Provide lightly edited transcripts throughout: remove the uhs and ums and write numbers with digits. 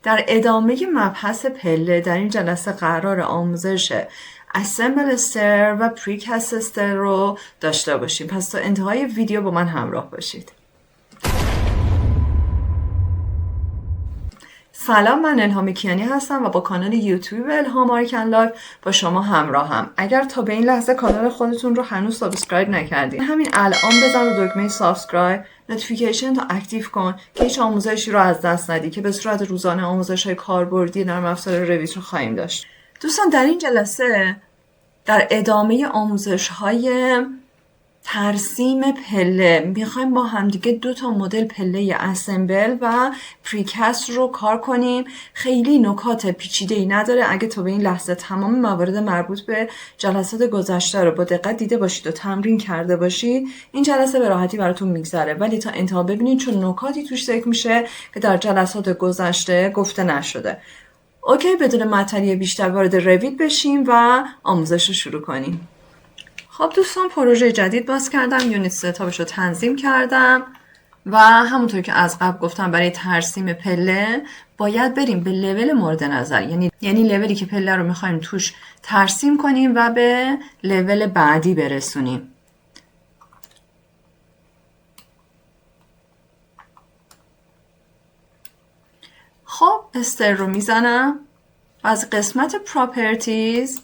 در ادامه مبحث پله در این جلسه قرار آموزش اسمبل استر و پریکست استر رو داشته باشیم. پس تا انتهای ویدیو با من همراه باشید. سلام، من الهام کیانی هستم و با کانال یوتیوب الهام آرکن لایف با شما همراهم. اگر تا به این لحظه کانال خودتون رو هنوز سابسکرایب نکردید، همین الان بزن رو دکمه سابسکرایب، نوتیفیکیشن تا اکتیو کن که هیچ آموزشی رو از دست ندی که به صورت روزانه آموزش‌های کاربردی نرم افزار رویت رو خواهیم داشت. دوستان، در این جلسه در ادامه آموزش‌های ترسیم پله میخوایم با همدیگه 2 مدل پله اسمبل و پریکست رو کار کنیم. خیلی نکات پیچیده‌ای نداره. اگه تا به این لحظه تمام موارد مربوط به جلسات گذشته رو با دقت دیده باشید و تمرین کرده باشید، این جلسه به راحتی براتون میگذره. ولی تا انتها ببینید چون نکاتی توش ذکر میشه که در جلسات گذشته گفته نشده. اوکی، بدون معطلی بیشتر وارد رویت بشیم و آموزش رو شروع کنیم. خب دوستان، پروژه جدید باز کردم، یونیت ستاپش رو تنظیم کردم و همونطور که از قبل گفتم برای ترسیم پله باید بریم به لول مورد نظر، یعنی لولی که پله رو میخوایم توش ترسیم کنیم و به لول بعدی برسونیم. خب استر رو میزنم و از قسمت پراپرتیز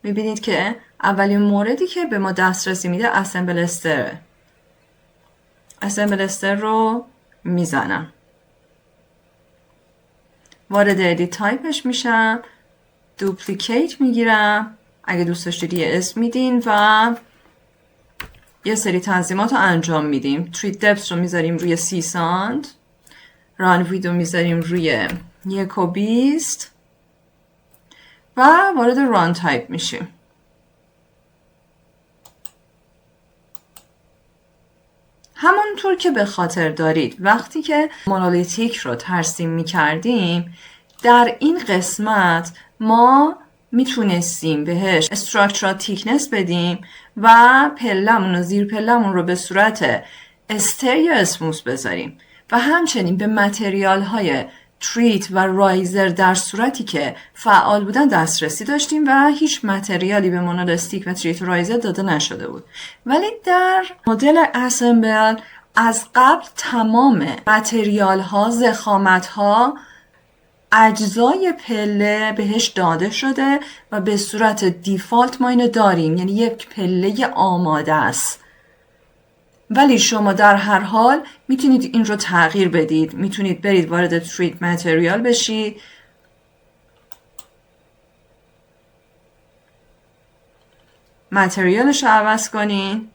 میبینید که اولین موردی که به ما دسترسی میده اسمبل استره. اسمبل استر رو میزنم، وارد ادیت تایپش میشم، دوپلیکیت میگیرم، اگه دوست داشتید یه اسم میدین و یه سری تنظیمات رو انجام میدیم. تریت دپس رو میذاریم روی 30 سانت، ران ویدو میذاریم روی 1.20 و وارد ران تایپ میشیم. همونطور که به خاطر دارید وقتی که مونولیتیک رو ترسیم می کردیم، در این قسمت ما میتونستیم بهش استراکچرال تیکنس بدیم و پلمون و زیر پلمون رو به صورت استر یا اسموس بذاریم و همچنین به متریال های تریت و رایزر در صورتی که فعال بودن دسترسی داشتیم و هیچ متریالی به مونولیتیک و تریت و رایزر داده نشده بود. ولی در مدل اسمبل از قبل تمام متریال ها، ضخامت ها، اجزای پله بهش داده شده و به صورت دیفالت ما اینو داریم، یعنی یک پله آماده است. ولی شما در هر حال میتونید این رو تغییر بدید. میتونید برید وارد تریت متریال بشید، متریالش رو عوض کنید.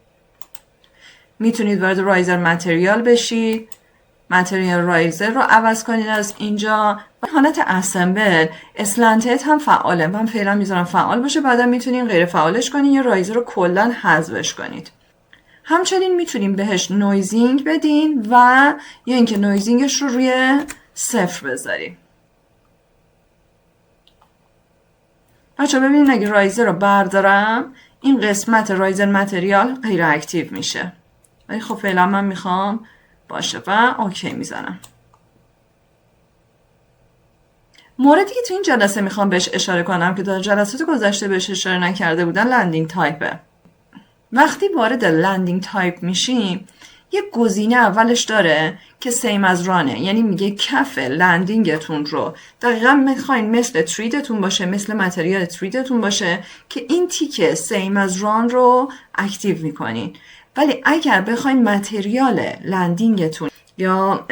میتونید وارد رایزر متریال بشید، متریال رایزر رو عوض کنید از اینجا. حالت اسمبل اسلنتد هم فعاله، من فعلا میذارم فعال باشه، بعدا میتونید غیر فعالش کنید یا رایزر رو کلا حذفش کنید. همچنین میتونیم بهش نویزینگ بدین و یا اینکه نویزینگش رو روی 0 بذاریم. بچه ببینید اگه رایزر رو بردارم این قسمت رایزر متریال غیر اکتیو میشه، ولی خب فعلا من میخوام باشه و اوکی میزنم. موردی که تو این جلسه میخوام بهش اشاره کنم که در جلسات گذشته بهش اشاره نکرده بودن لندینگ تایپه. وقتی وارد لندینگ تایپ میشیم یه گزینه اولش داره که سیم از رانه، یعنی میگه کف لندینگتون رو دقیقا میخواین مثل تریدتون باشه، مثل متریال تریدتون باشه که این تیک سیم از ران رو اکتیو میکنین. ولی اگر بخواین متریال لندینگتون یا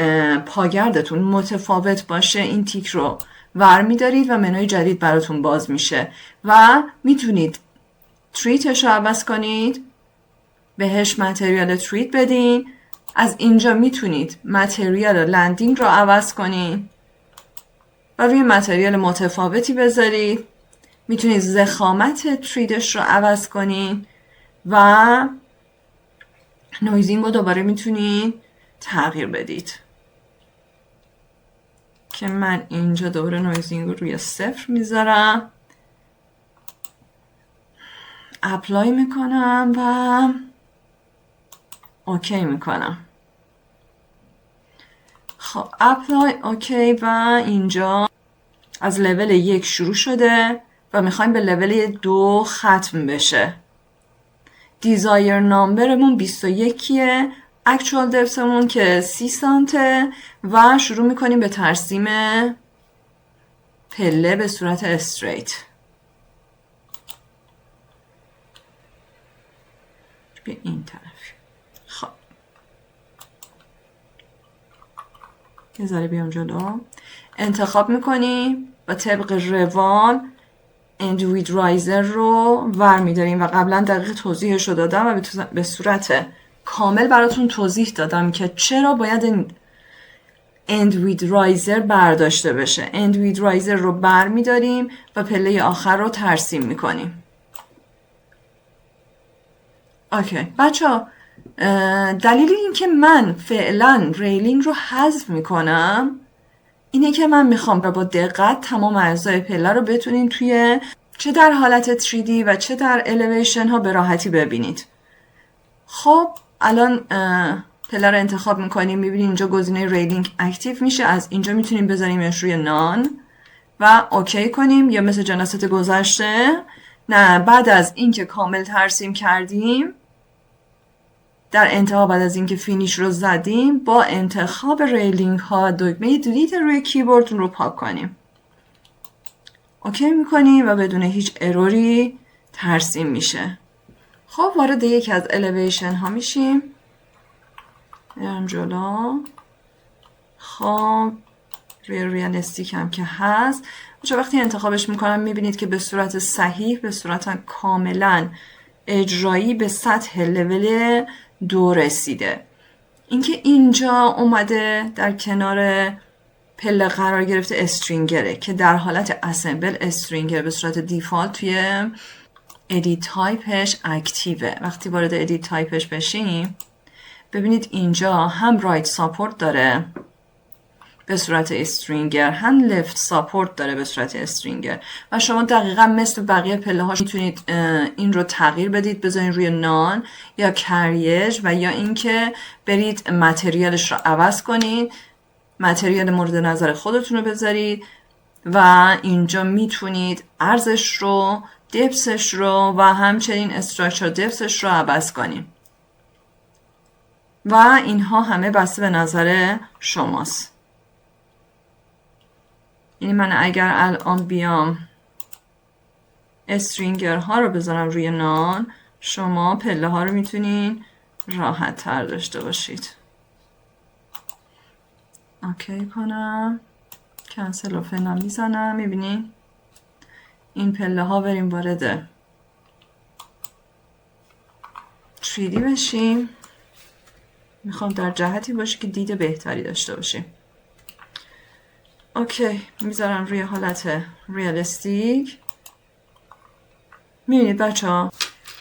پاگردتون متفاوت باشه این تیک رو ور میدارید و منوی جدید براتون باز میشه و میتونید تریتش رو عوض کنید، بهش متریال تریت بدین. از اینجا میتونید متریال لندینگ رو عوض کنید و روی متریال متفاوتی بذارید. میتونید ضخامت تریتش رو عوض کنید و نویزینگ رو دوباره میتونید تغییر بدید که من اینجا دوباره نویزینگ رو روی 0 میذارم، اپلای میکنم و اوکی میکنم. خب اپلای اوکی و اینجا از لول 1 شروع شده و میخوایم به لول 2 ختم بشه. دیزایر نامبرمون 21 اکچوال دپسمون که 30 سانته و شروع میکنیم به ترسیم پله به صورت استریت. به این طرف. خب یه ذره بیام جلو. انتخاب میکنیم و طبق روال اندوید رایزر رو ور میداریم و قبلا دقیق توضیحش رو دادم و به صورت کامل براتون توضیح دادم که چرا باید این اندوید رایزر برداشته بشه. اندوید رایزر رو بر میداریم و پله آخر رو ترسیم میکنیم. اوکی بچه ها، دلیل این که من فعلا ریلینگ رو حذف میکنم اینه که من میخوام با دقت تمام اجزای پله رو بتونین توی چه در حالت 3D و چه در الیویشن ها به راحتی ببینید. خب الان پله رو انتخاب میکنیم، میبینید اینجا گزینه ریلینگ اکتیو میشه. از اینجا میتونیم بذاریمش روی نان و اوکی کنیم، یا مثل جلسات گذشته نه بعد از اینکه کامل ترسیم کردیم در انتها بعد از اینکه فینیش رو زدیم با انتخاب ریلینگ ها دکمه دیلیت روی کیبورد رو پاک کنیم. اوکی میکنیم و بدون هیچ اروری ترسیم میشه. خب وارد یکی از الیویشن ها میشیم. میرم جلو. خب ریالستیک هم که هست. وقتی انتخابش میکنم میبینید که به صورت صحیح، به صورت کاملا اجرایی به سطح لول 2 رسیده. اینکه اینجا اومده در کنار پله قرار گرفته استرینگره که در حالت اسمبل استرینگر به صورت دیفالت توی ادیت تایپش اکتیوه. وقتی وارد ادیت تایپش بشیم ببینید اینجا هم رایت ساپورت داره به صورت استرینگر، هم لفت ساپورت داره به صورت استرینگر و شما دقیقا مثل بقیه پله هاش میتونید این رو تغییر بدید، بذارید روی نان یا کریج و یا اینکه برید متریالش رو عوض کنید، متریال مورد نظر خودتون رو بذارید و اینجا میتونید عرضش رو، دپسش رو و همچنین استراکچر دپسش رو عوض کنید و اینها همه بسته به نظر شماست. یعنی من اگر الان بیام استرینگر ها رو بذارم روی نان، شما پله ها رو میتونین راحت تر داشته باشید. اوکی کنم، کنسل و فعلا میزنم. میبینین این پله ها بریم وارد 3D بشیم. میخوام در جهتی باشه که دید بهتری داشته باشیم. اوکی میذارم روی حالت ریالستیک. میبینید بچه ها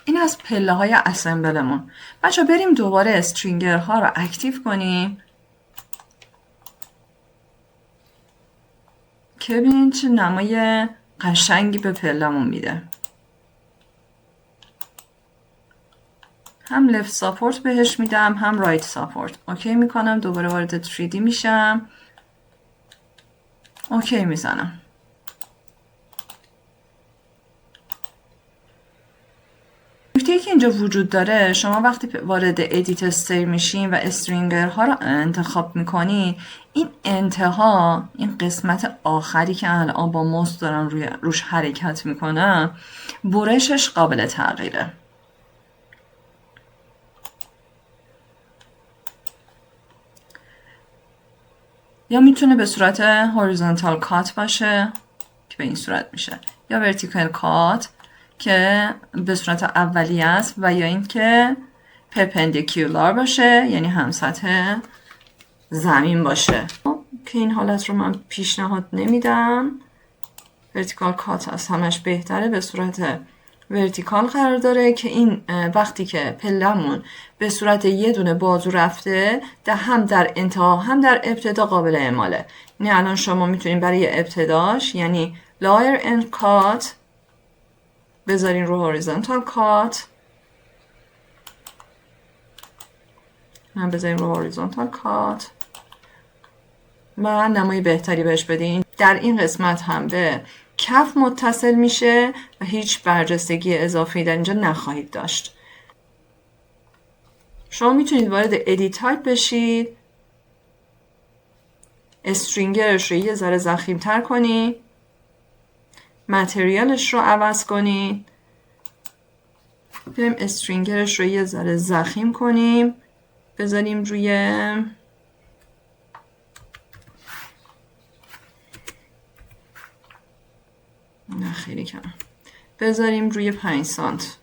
این از پله های اسمبلمون. بچه ها بریم دوباره استرینگر ها رو اکتیو کنیم که ببینید چه نمای قشنگی به پله‌مون میده. هم لفت ساپورت بهش میدم هم رایت ساپورت. اوکی میکنم، دوباره وارد 3D میشم. اوکی میزنم. نکته‌ای که اینجا وجود داره، شما وقتی وارد ادیت استیر میشین و استرینگر ها رو انتخاب میکنین، این انتها، این قسمت آخری که الان با موس دارم روش حرکت میکنم، برشش قابل تغییره. یا میتونه به صورت هوریزونتال کات باشه که به این صورت میشه، یا ورتیکال کات که به صورت اولیه است و یا این که پرپندیکولار باشه یعنی هم سطح زمین باشه که این حالت رو من پیشنهاد نمیدم. ورتیکال کات از همش بهتره، به صورت ورتیکال قرار داره که این وقتی که پلمون به صورت یه دونه بازو رفته هم در انتها هم در ابتدا قابل اعماله. یعنی الان شما میتونین برای ابتداش یعنی لایر اند کات بذارین رو هوریزونتال کات، من بذاریم رو هوریزونتال کات و نمای بهتری بهش بدین. در این قسمت هم به کف متصل میشه و هیچ برجستگی اضافی در اینجا نخواهید داشت. شما میتونید وارد ادیت تایپ بشید، استرینگرش رو یه ذره ضخیم‌تر کنید، متریالش رو عوض کنید. بیایم استرینگرش رو یه ذره ضخیم کنیم، بذاریم روی نه خیلی کم، بذاریم روی 5 سانت.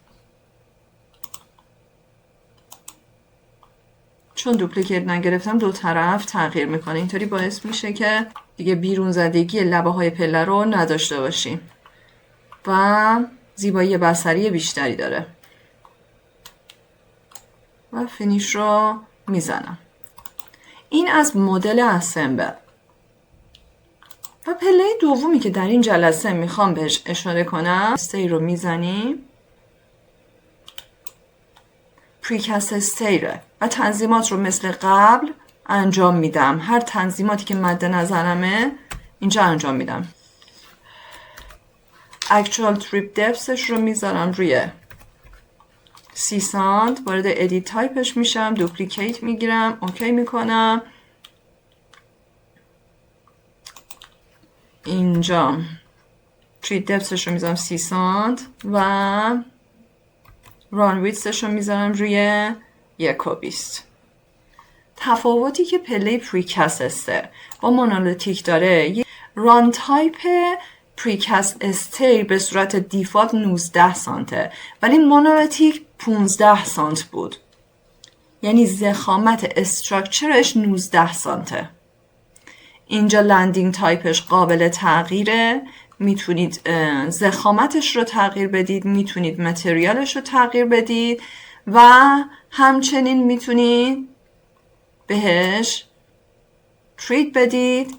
چون دوپلیکیت نگرفتم دو طرف تغییر میکنه، اینطوری باعث میشه که دیگه بیرون زدگی لبه های پله رو نداشته باشیم و زیبایی بصری بیشتری داره. و فینیش رو میزنم. این از مدل اسمبل. و پله دومی که در این جلسه میخوام بهش اشاره کنم، استی رو میزنیم، پریکست استیره و تنظیمات رو مثل قبل انجام میدم. هر تنظیماتی که مد نظرمه اینجا انجام میدم. Actual Trip Depthش رو میذارم روی 30 سانت، وارد ادیت تایپش میشم، دوپلیکیت میگیرم، اوکی میکنم. اینجا Trip Depthش رو میذارم 30 سانت و ران ویدثش رو میذارم روی 1.20. تفاوتی که پله پریکست استر با مونولیتیک داره، ران تایپ پریکست استر به صورت دیفالت 19 سانته ولی مونولیتیک 15 سانت بود، یعنی ضخامت استراکچرش 19 سانته. اینجا لندینگ تایپش قابل تغییره، میتونید ضخامتش رو تغییر بدید، میتونید متریالش رو تغییر بدید و همچنین میتونید بهش ترید بدید،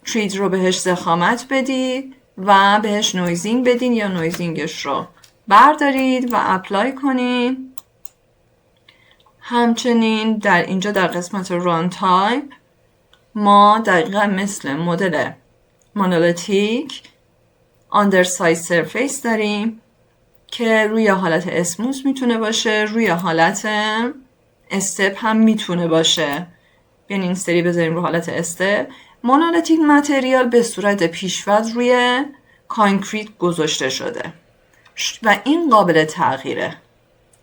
ترید رو بهش ضخامت بدید و بهش نویزینگ بدین یا نویزینگش رو بردارید و اپلای کنید. همچنین در اینجا در قسمت ران تایپ ما دقیقا مثل مدل مونولیتیک آندرسایز سرفیس داریم که روی حالت اسموث میتونه باشه، روی حالت استپ هم میتونه باشه. بیاین این سری بذاریم رو حالت استپ. مونولیتیک متریال به صورت پیشوند روی کانکریت گذاشته شده و این قابل تغییره،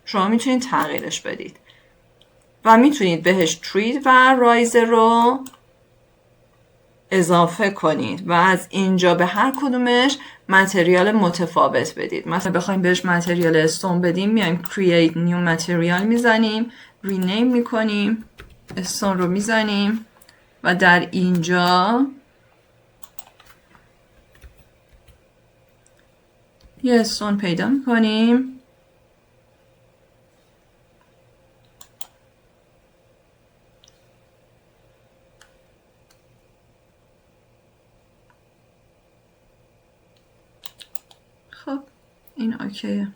شما میتونید تغییرش بدید و میتونید بهش ترید و رایزر رو اضافه کنید و از اینجا به هر کدومش متریال متفاوت بدید. مثلا بخوایم بهش متریال استون بدیم، میایم create new material میزنیم، rename میکنیم، استون رو میزنیم و در اینجا یه استون پیدا میکنیم. خب این اوکیه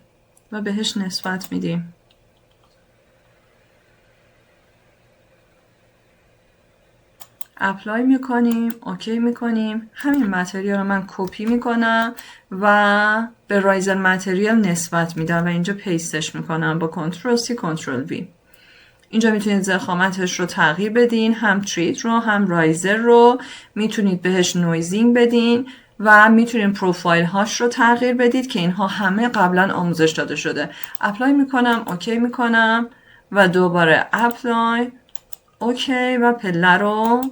و بهش نسبت میدیم. اپلای میکنیم، اوکی میکنیم. همین متریال رو من کپی میکنم و به رایزر متریال نسبت میدم و اینجا پیستش میکنم با کنترل سی کنترل وی. اینجا میتونید ضخامتش رو تغییر بدین، هم ترید رو هم رایزر رو میتونید بهش نویزینگ بدین و میتونید پروفایل هاش رو تغییر بدید که اینها همه قبلا آموزش داده شده. اپلای میکنم، اوکی میکنم و دوباره اپلای، اوکی و پله رو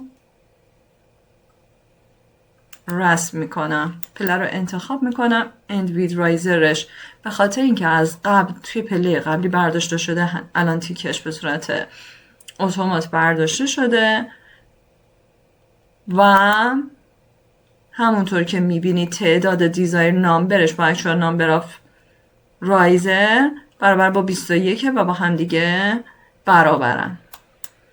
رسم میکنم. پله رو انتخاب میکنم اند وید رایزرش، به خاطر اینکه از قبل توی پله قبلی برداشته شده، الان تیکش به صورت اتومات برداشته شده و همونطور که میبینید تعداد دیزایر نامبرش با اکچوال نامبر آف رایزر برابر با 21 و با هم دیگه برابرن.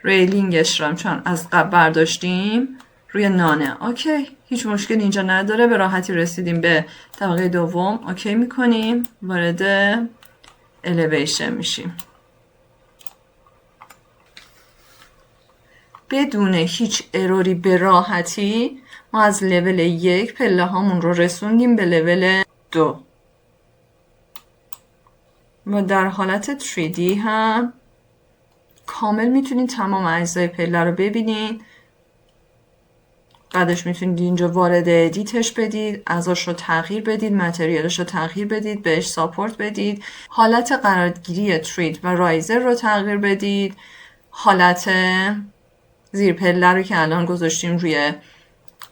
ریلینگش رو چون از قبل برداشتیم روی نانه. اوکی، هیچ مشکل اینجا نداره، به راحتی رسیدیم به طبقه دوم. اوکی میکنیم، وارد الیویشن میشیم. بدون هیچ اروری به راحتی ما از لول 1 پله هامون رو رسوندیم به لول 2 و در حالت 3D هم کامل میتونید تمام اجزای پله رو ببینید. بعدش میتونید اینجا وارد ادیتش بدید، اعضاش رو تغییر بدید، متریالش رو تغییر بدید، بهش ساپورت بدید، حالت قرارگیری ترید و رایزر رو تغییر بدید، حالت زیر پله رو که الان گذاشتیم روی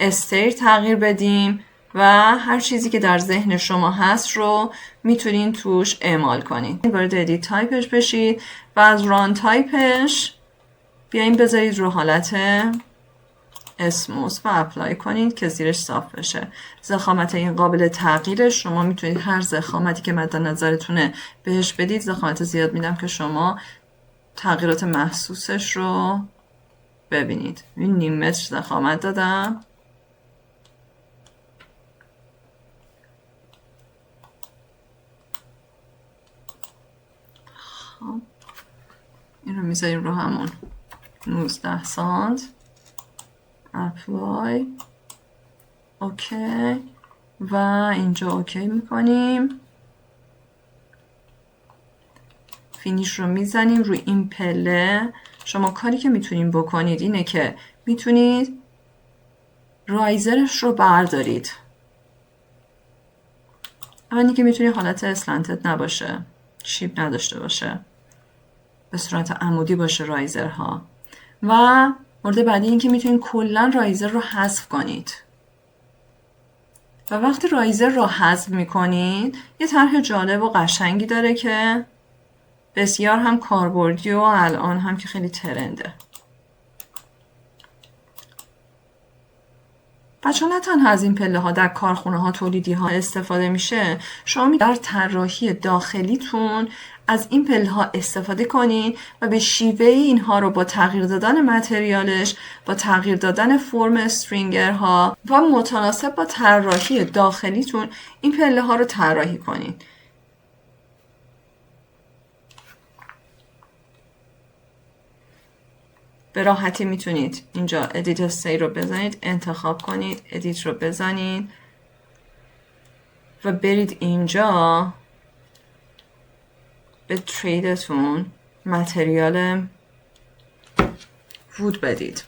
استیر تغییر بدیم و هر چیزی که در ذهن شما هست رو میتونین توش اعمال کنید. وارد ادیت تایپش بشید و از ران تایپش بیاین بذارید رو حالت اسموس و اپلای کنید که زیرش صاف بشه. ضخامت این قابل تغییره، شما میتونید هر ضخامتی که مد نظرتونه بهش بدید. ضخامت زیاد میدم که شما تغییرات محسوسش رو ببینید. این نیم متر ضخامت دادم. خب این رو میذاریم رو همون 19 سانت. اپلای اوکی و اینجا اوکی میکنیم. فینیش رو میزنیم روی این پله. شما کاری که میتونید بکنید اینه که میتونید رایزرش رو بردارید. اولی که میتونید حالت اسلنتد نباشه، شیب نداشته باشه، به صورت عمودی باشه رایزرها. و مورد بعدی این که میتونید کلا رایزر رو حذف کنید. و وقتی رایزر رو حذف میکنید یه طرح جالب و قشنگی داره که بسیار هم کاربردی و الان هم که خیلی ترنده. بچه نه تنها از این پله ها در کارخونه ها تولیدی ها استفاده میشه، شما در طراحی داخلیتون از این پله ها استفاده کنید و به شیوه اینها رو با تغییر دادن متریالش، با تغییر دادن فرم استرینگر ها و متناسب با طراحی داخلیتون این پله ها رو طراحی کنید. به راحتی میتونید اینجا ادیت استی رو بزنید، انتخاب کنید، ادیت رو بزنید و برید اینجا به تریدتون متریال وود بدید.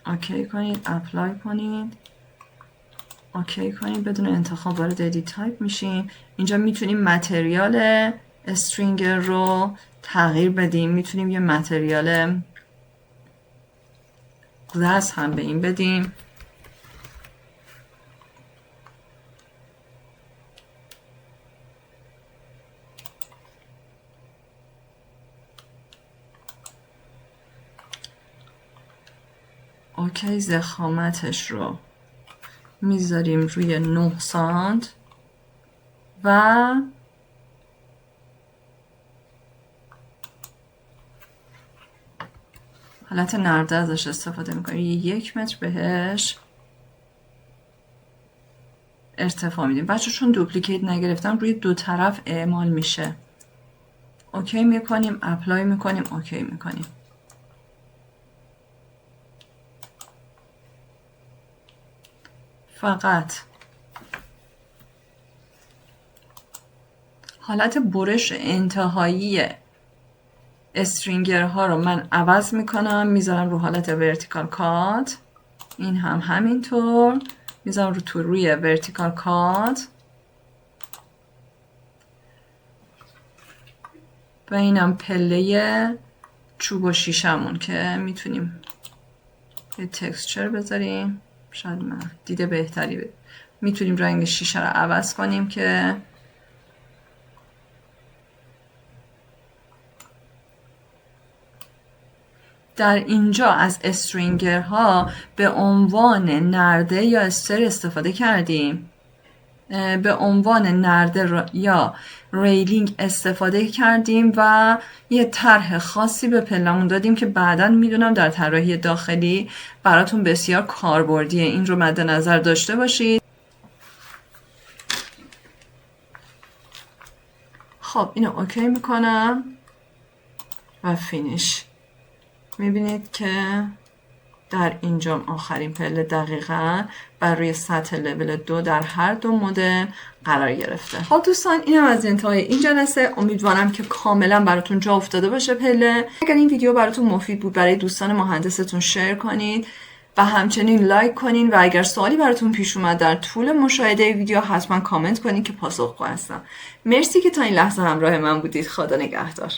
اوکی کنید، اپلای کنید، اوکی کنید، بدون انتخاب وارد ادیت تایپ میشیم. اینجا میتونیم متریال استرینگر رو تغییر بدیم. میتونیم یه متریال گلاس هم به این بدیم. اوکی، ضخامتش رو میذاریم روی 9 سانت و حالت نرده ازش استفاده میکنیم. 1 متر بهش ارتفاع میدیم. بچه چون دوپلیکیت نگرفتم روی دو طرف اعمال میشه. اوکی میکنیم، اپلای میکنیم، اوکی میکنیم. فقط حالت برش انتهایی استرینگر ها رو من عوض میکنم، میذارم رو حالت ورتیکال کات. این هم همینطور میذارم روی ورتیکال کات و اینم پله چوب و شیشمون که میتونیم یه تکسچر بذاریم. شاید من دیده بهتری بده. میتونیم رنگ شیشه رو عوض کنیم که در اینجا از استرینگر ها به عنوان نرده یا استر استفاده کردیم. به عنوان نرده یا ریلینگ استفاده کردیم و یه طرح خاصی به پلمون دادیم که بعداً میدونم در طراحی داخلی براتون بسیار کاربردیه. این رو مد نظر داشته باشید. خب اینو اوکی میکنم و فینیش. میبینید که در اینجا آخرین پله دقیقاً بر روی سطح لول 2 در هر دو مدل قرار گرفته. خب دوستان اینم از انتهای این جلسه. امیدوارم که کاملا براتون جا افتاده باشه پله. اگر این ویدیو براتون مفید بود برای دوستان مهندستون شیر کنید و همچنین لایک کنین و اگر سوالی براتون پیش اومد در طول مشاهده ویدیو حتما کامنت کنین که پاسخگو هستم. مرسی که تا این لحظه همراه من بودید. خدا نگهدار.